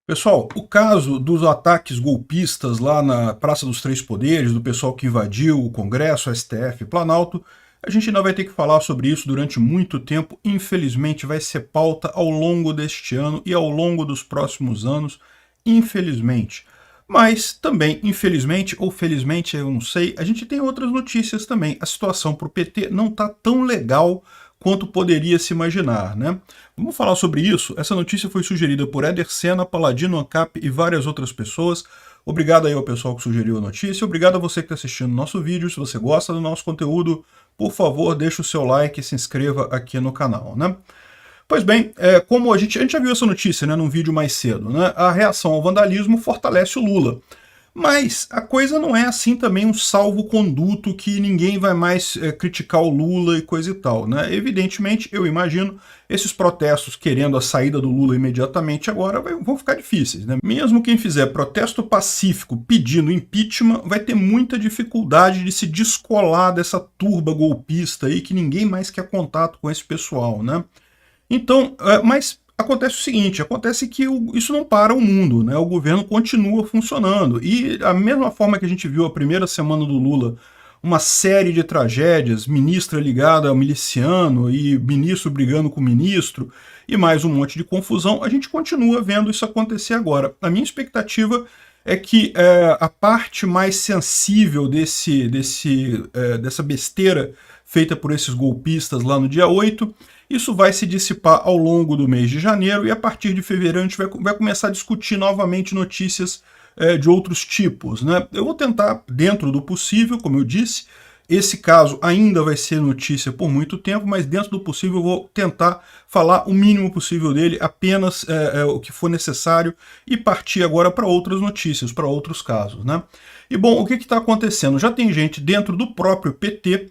Pessoal, o caso dos ataques golpistas lá na Praça dos Três Poderes, do pessoal que invadiu o Congresso, o STF, Planalto, a gente ainda vai ter que falar sobre isso durante muito tempo. Infelizmente, vai ser pauta ao longo deste ano e ao longo dos próximos anos, infelizmente. Mas também, infelizmente ou felizmente, eu não sei, a gente tem outras notícias também. A situação para o PT não está tão legal quanto poderia se imaginar, né? Vamos falar sobre isso. Essa notícia foi sugerida por Éder Sena, Paladino Ancap e várias outras pessoas. Obrigado aí ao pessoal que sugeriu a notícia. Obrigado a você que está assistindo o nosso vídeo. Se você gosta do nosso conteúdo, por favor, deixe o seu like e se inscreva aqui no canal, né? Pois bem, como a gente já viu essa notícia, né, num vídeo mais cedo, né? A reação ao vandalismo fortalece o Lula. Mas a coisa não é assim também um salvo-conduto que ninguém vai mais criticar o Lula e coisa e tal, né? Evidentemente, eu imagino, esses protestos querendo a saída do Lula imediatamente agora vão ficar difíceis, né? Mesmo quem fizer protesto pacífico pedindo impeachment vai ter muita dificuldade de se descolar dessa turba golpista aí que ninguém mais quer contato com esse pessoal, né? Então, mas acontece o seguinte, acontece que isso não para o mundo, né? O governo continua funcionando. E a mesma forma que a gente viu a primeira semana do Lula, uma série de tragédias, ministra ligada ao miliciano e ministro brigando com o ministro, e mais um monte de confusão, a gente continua vendo isso acontecer agora. A minha expectativa é que a parte mais sensível dessa besteira feita por esses golpistas lá no dia 8, isso vai se dissipar ao longo do mês de janeiro e a partir de fevereiro a gente vai começar a discutir novamente notícias de outros tipos, né? Eu vou tentar, dentro do possível, como eu disse, esse caso ainda vai ser notícia por muito tempo, mas dentro do possível eu vou tentar falar o mínimo possível dele, apenas o que for necessário, e partir agora para outras notícias, para outros casos, né? E bom, o que está acontecendo? Já tem gente dentro do próprio PT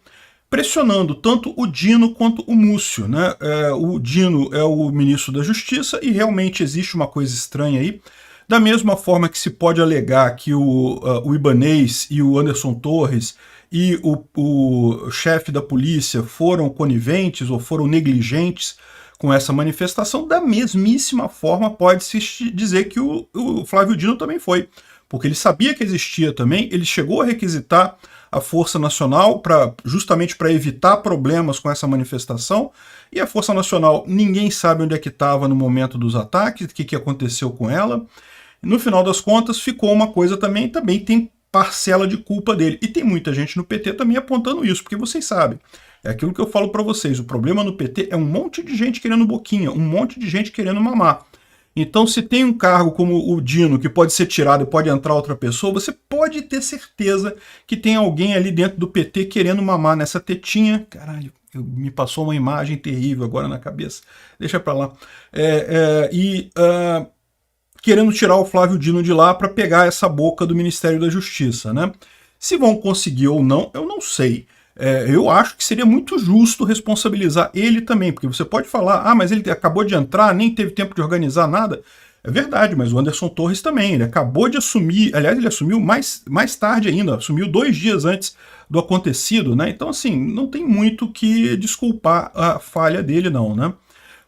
pressionando tanto o Dino quanto o Múcio, né? O Dino é o ministro da Justiça e realmente existe uma coisa estranha aí. Da mesma forma que se pode alegar que o Ibanez e o Anderson Torres e o chefe da polícia foram coniventes ou foram negligentes com essa manifestação, da mesmíssima forma pode-se dizer que o Flávio Dino também foi, porque ele sabia que existia também, ele chegou a requisitar a Força Nacional justamente para evitar problemas com essa manifestação, e a Força Nacional ninguém sabe onde é que estava no momento dos ataques, o que aconteceu com ela. No final das contas ficou uma coisa também tem parcela de culpa dele, e tem muita gente no PT também apontando isso, porque vocês sabem, é aquilo que eu falo para vocês, o problema no PT é um monte de gente querendo boquinha, um monte de gente querendo mamar. Então, se tem um cargo como o Dino, que pode ser tirado e pode entrar outra pessoa, você pode ter certeza que tem alguém ali dentro do PT querendo mamar nessa tetinha. Caralho, me passou uma imagem terrível agora na cabeça. Deixa pra lá. Querendo tirar o Flávio Dino de lá para pegar essa boca do Ministério da Justiça, né? Se vão conseguir ou não, eu não sei. Eu acho que seria muito justo responsabilizar ele também, porque você pode falar, mas ele acabou de entrar, nem teve tempo de organizar nada. É verdade, mas o Anderson Torres também, ele acabou de assumir, aliás, ele assumiu mais tarde ainda, assumiu 2 dias antes do acontecido, né? Então, assim, não tem muito que desculpar a falha dele não, né?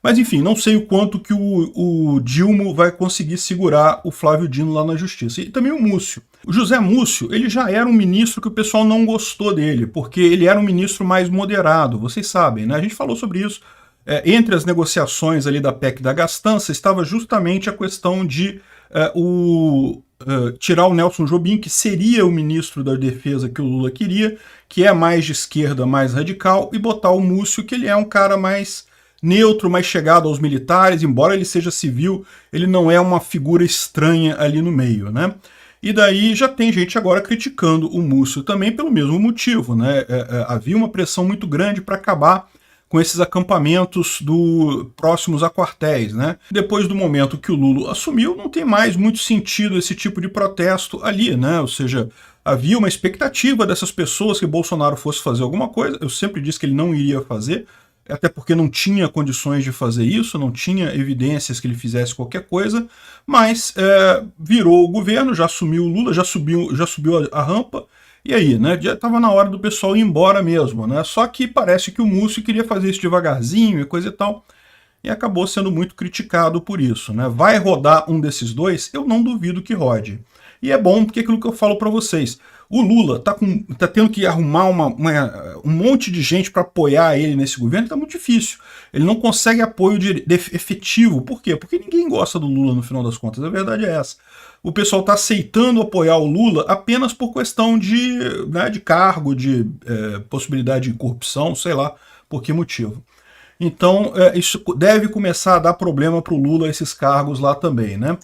Mas enfim, não sei o quanto que o Dilma vai conseguir segurar o Flávio Dino lá na justiça. E também o Múcio. O José Múcio, ele já era um ministro que o pessoal não gostou dele, porque ele era um ministro mais moderado, vocês sabem, né? A gente falou sobre isso. Entre as negociações ali da PEC da gastança, estava justamente a questão de tirar o Nelson Jobim, que seria o ministro da defesa que o Lula queria, que é mais de esquerda, mais radical, e botar o Múcio, que ele é um cara mais neutro, mais chegado aos militares, embora ele seja civil, ele não é uma figura estranha ali no meio, né? E daí já tem gente agora criticando o Múcio também pelo mesmo motivo, né? Havia uma pressão muito grande para acabar com esses acampamentos próximos a quartéis, né? Depois do momento que o Lula assumiu, não tem mais muito sentido esse tipo de protesto ali, né? Ou seja, havia uma expectativa dessas pessoas que Bolsonaro fosse fazer alguma coisa, eu sempre disse que ele não iria fazer, até porque não tinha condições de fazer isso, não tinha evidências que ele fizesse qualquer coisa, mas virou o governo, já assumiu o Lula, já subiu a rampa, e aí, né, já estava na hora do pessoal ir embora mesmo, né, só que parece que o Múcio queria fazer isso devagarzinho e coisa e tal, e acabou sendo muito criticado por isso, né? Vai rodar um desses dois? Eu não duvido que rode. E é bom porque é aquilo que eu falo para vocês. O Lula tá tendo que arrumar um monte de gente para apoiar ele nesse governo, está muito difícil. Ele não consegue apoio efetivo. Por quê? Porque ninguém gosta do Lula no final das contas, a verdade é essa. O pessoal está aceitando apoiar o Lula apenas por questão de cargo, de possibilidade de corrupção, sei lá por que motivo. Então, isso deve começar a dar problema para o Lula, esses cargos lá também, né?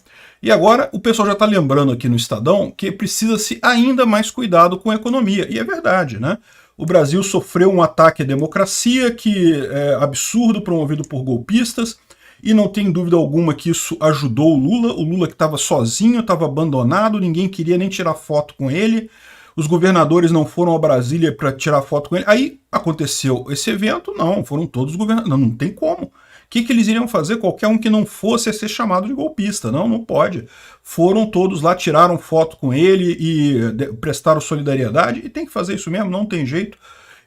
E agora, o pessoal já está lembrando aqui no Estadão que precisa-se ainda mais cuidado com a economia. E é verdade, né? O Brasil sofreu um ataque à democracia que é absurdo, promovido por golpistas, e não tem dúvida alguma que isso ajudou o Lula que estava sozinho, estava abandonado, ninguém queria nem tirar foto com ele, os governadores não foram a Brasília para tirar foto com ele. Aí aconteceu esse evento, não, foram todos os governadores, não tem como. O que eles iriam fazer? Qualquer um que não fosse a ser chamado de golpista, não pode. Foram todos lá, tiraram foto com ele e prestaram solidariedade, e tem que fazer isso mesmo, não tem jeito.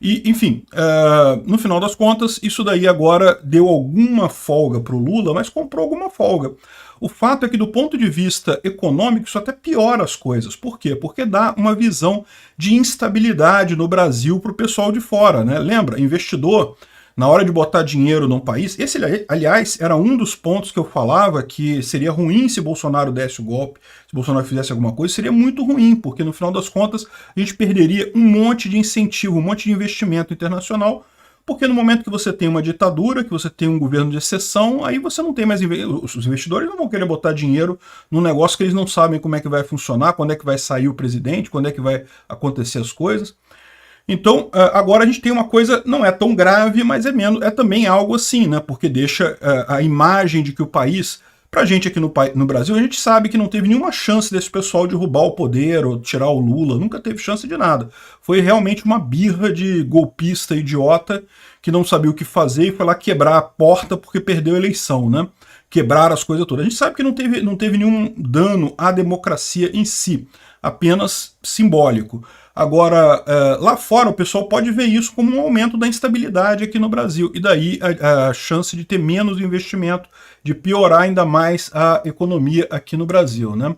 E, enfim, no final das contas, isso daí agora deu alguma folga para o Lula, mas comprou alguma folga. O fato é que, do ponto de vista econômico, isso até piora as coisas. Por quê? Porque dá uma visão de instabilidade no Brasil para o pessoal de fora, né? Lembra, investidor, na hora de botar dinheiro num país, esse, aliás, era um dos pontos que eu falava que seria ruim se Bolsonaro desse o golpe, se Bolsonaro fizesse alguma coisa, seria muito ruim, porque no final das contas a gente perderia um monte de incentivo, um monte de investimento internacional, porque no momento que você tem uma ditadura, que você tem um governo de exceção, aí você não tem mais... Os investidores não vão querer botar dinheiro num negócio que eles não sabem como é que vai funcionar, quando é que vai sair o presidente, quando é que vai acontecer as coisas. Então, agora a gente tem uma coisa, não é tão grave, mas é também algo assim, né? Porque deixa a imagem de que o país, pra gente aqui no Brasil, a gente sabe que não teve nenhuma chance desse pessoal de roubar o poder ou tirar o Lula, nunca teve chance de nada. Foi realmente uma birra de golpista idiota que não sabia o que fazer e foi lá quebrar a porta porque perdeu a eleição, né? Quebrar as coisas todas. A gente sabe que não teve nenhum dano à democracia em si, apenas simbólico. Agora, lá fora o pessoal pode ver isso como um aumento da instabilidade aqui no Brasil, e daí a chance de ter menos investimento, de piorar ainda mais a economia aqui no Brasil, né?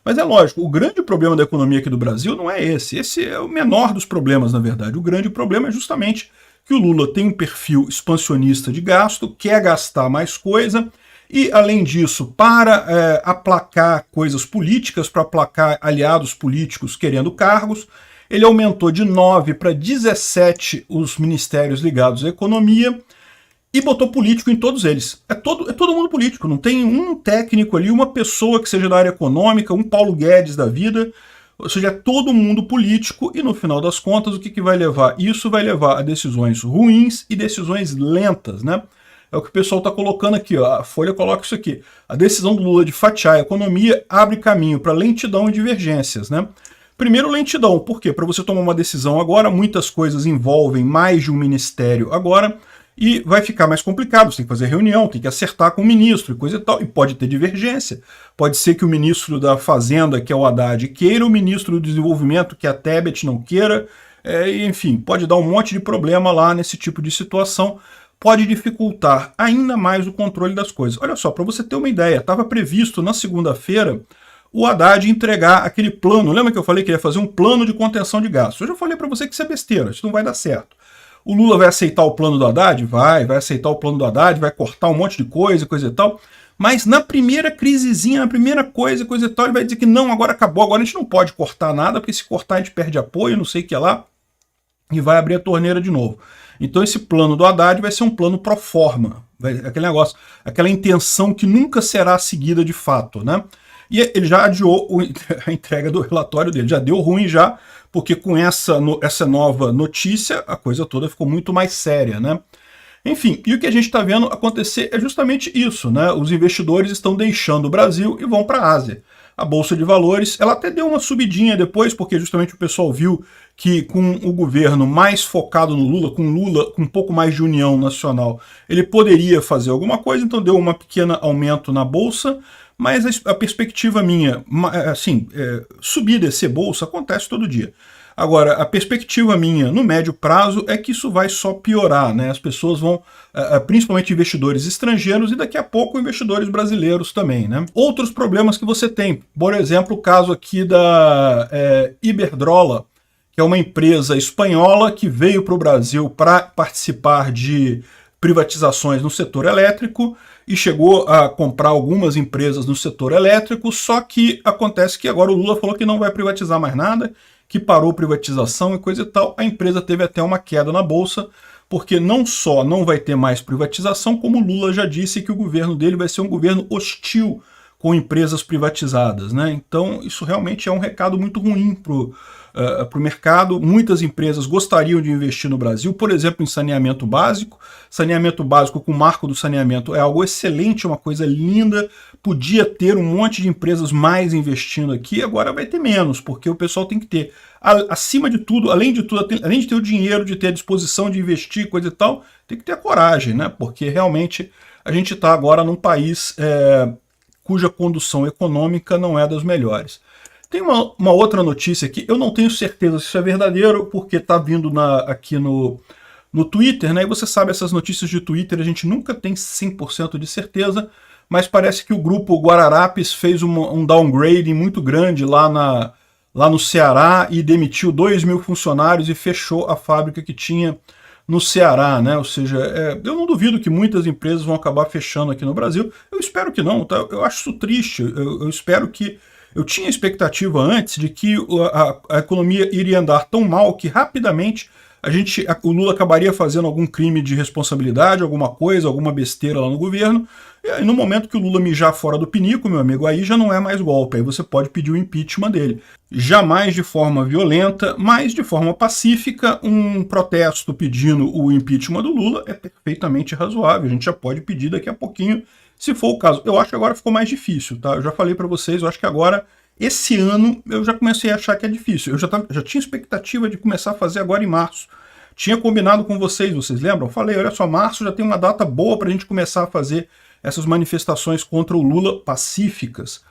Mas é lógico, o grande problema da economia aqui do Brasil não é esse é o menor dos problemas, na verdade. O grande problema é justamente que o Lula tem um perfil expansionista de gasto, quer gastar mais coisa, e, além disso, para aplacar coisas políticas, para aplacar aliados políticos querendo cargos, ele aumentou de 9 para 17 os ministérios ligados à economia e botou político em todos eles. É todo mundo político, não tem um técnico ali, uma pessoa que seja da área econômica, um Paulo Guedes da vida, ou seja, é todo mundo político e, no final das contas, o que vai levar? Isso vai levar a decisões ruins e decisões lentas, né? É o que o pessoal está colocando aqui, ó. A Folha coloca isso aqui. A decisão do Lula de fatiar a economia abre caminho para lentidão e divergências, né? Primeiro, lentidão. Por quê? Para você tomar uma decisão agora, muitas coisas envolvem mais de um ministério agora, e vai ficar mais complicado. Você tem que fazer reunião, tem que acertar com o ministro e coisa e tal, e pode ter divergência. Pode ser que o ministro da Fazenda, que é o Haddad, queira, o ministro do Desenvolvimento, que é a Tebet, não queira, enfim, pode dar um monte de problema lá nesse tipo de situação, pode dificultar ainda mais o controle das coisas. Olha só, para você ter uma ideia, estava previsto na segunda-feira o Haddad entregar aquele plano. Lembra que eu falei que ia fazer um plano de contenção de gastos? Eu já falei para você que isso é besteira, isso não vai dar certo. O Lula vai aceitar o plano do Haddad? Vai aceitar o plano do Haddad, vai cortar um monte de coisa e tal, mas na primeira crisezinha, na primeira coisa e tal, ele vai dizer que não, agora acabou, agora a gente não pode cortar nada, porque se cortar a gente perde apoio, não sei o que lá, e vai abrir a torneira de novo. Então esse plano do Haddad vai ser um plano pro forma, aquele negócio, aquela intenção que nunca será seguida de fato, né? E ele já adiou a entrega do relatório dele, já deu ruim já, porque com essa nova notícia a coisa toda ficou muito mais séria, né? Enfim, e o que a gente está vendo acontecer é justamente isso, né? Os investidores estão deixando o Brasil e vão para a Ásia. A Bolsa de Valores, ela até deu uma subidinha depois, porque justamente o pessoal viu que com o governo mais focado no Lula, com um pouco mais de união nacional, ele poderia fazer alguma coisa, então deu um pequeno aumento na Bolsa, mas a perspectiva minha, assim, subir e descer bolsa acontece todo dia. Agora, a perspectiva minha no médio prazo é que isso vai só piorar, né? As pessoas vão, principalmente investidores estrangeiros e daqui a pouco investidores brasileiros também, né? Outros problemas que você tem, por exemplo, o caso aqui da Iberdrola, que é uma empresa espanhola que veio para o Brasil para participar de privatizações no setor elétrico e chegou a comprar algumas empresas no setor elétrico, só que acontece que agora o Lula falou que não vai privatizar mais nada, que parou privatização e coisa e tal. A empresa teve até uma queda na bolsa, porque não só não vai ter mais privatização, como o Lula já disse que o governo dele vai ser um governo hostil com empresas privatizadas, né? Então isso realmente é um recado muito ruim para o mercado. Muitas empresas gostariam de investir no Brasil, por exemplo, em saneamento básico. Saneamento básico com o marco do saneamento é algo excelente, uma coisa linda. Podia ter um monte de empresas mais investindo aqui, agora vai ter menos, porque o pessoal tem que ter, acima de tudo, além de ter o dinheiro, de ter a disposição de investir, coisa e tal, tem que ter a coragem, né? Porque realmente a gente está agora num país cuja condução econômica não é das melhores. Tem uma outra notícia aqui, eu não tenho certeza se isso é verdadeiro, porque está vindo aqui no Twitter, né? E você sabe, essas notícias de Twitter a gente nunca tem 100% de certeza, mas parece que o grupo Guararapes fez um downgrading muito grande lá no Ceará e demitiu 2.000 funcionários e fechou a fábrica que tinha no Ceará, né? Ou seja, eu não duvido que muitas empresas vão acabar fechando aqui no Brasil. Eu espero que não, tá? Eu acho isso triste. Eu espero que... Eu tinha expectativa antes de que a economia iria andar tão mal que rapidamente o Lula acabaria fazendo algum crime de responsabilidade, alguma coisa, alguma besteira lá no governo, e aí no momento que o Lula mijar fora do pinico, meu amigo, aí já não é mais golpe, aí você pode pedir o impeachment dele. Jamais de forma violenta, mas de forma pacífica, um protesto pedindo o impeachment do Lula é perfeitamente razoável, a gente já pode pedir daqui a pouquinho, se for o caso. Eu acho que agora ficou mais difícil, tá? Eu já falei para vocês, eu acho que agora... Esse ano eu já comecei a achar que é difícil. Eu já tinha expectativa de começar a fazer agora em março. Tinha combinado com vocês lembram? Eu falei, olha só, março já tem uma data boa para a gente começar a fazer essas manifestações contra o Lula pacíficas.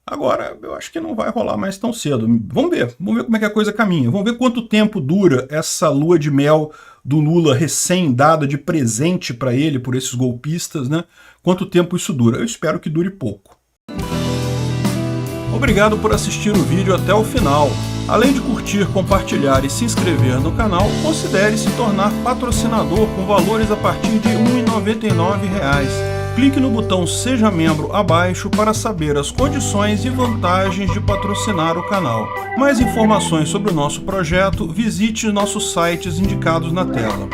Agora, eu acho que não vai rolar mais tão cedo. Vamos ver como é que a coisa caminha. Vamos ver quanto tempo dura essa lua de mel do Lula recém-dada de presente para ele por esses golpistas, né? Quanto tempo isso dura? Eu espero que dure pouco. Obrigado por assistir o vídeo até o final. Além de curtir, compartilhar e se inscrever no canal, considere se tornar patrocinador com valores a partir de R$ 1,99. Clique no botão Seja Membro abaixo para saber as condições e vantagens de patrocinar o canal. Mais informações sobre o nosso projeto, visite nossos sites indicados na tela.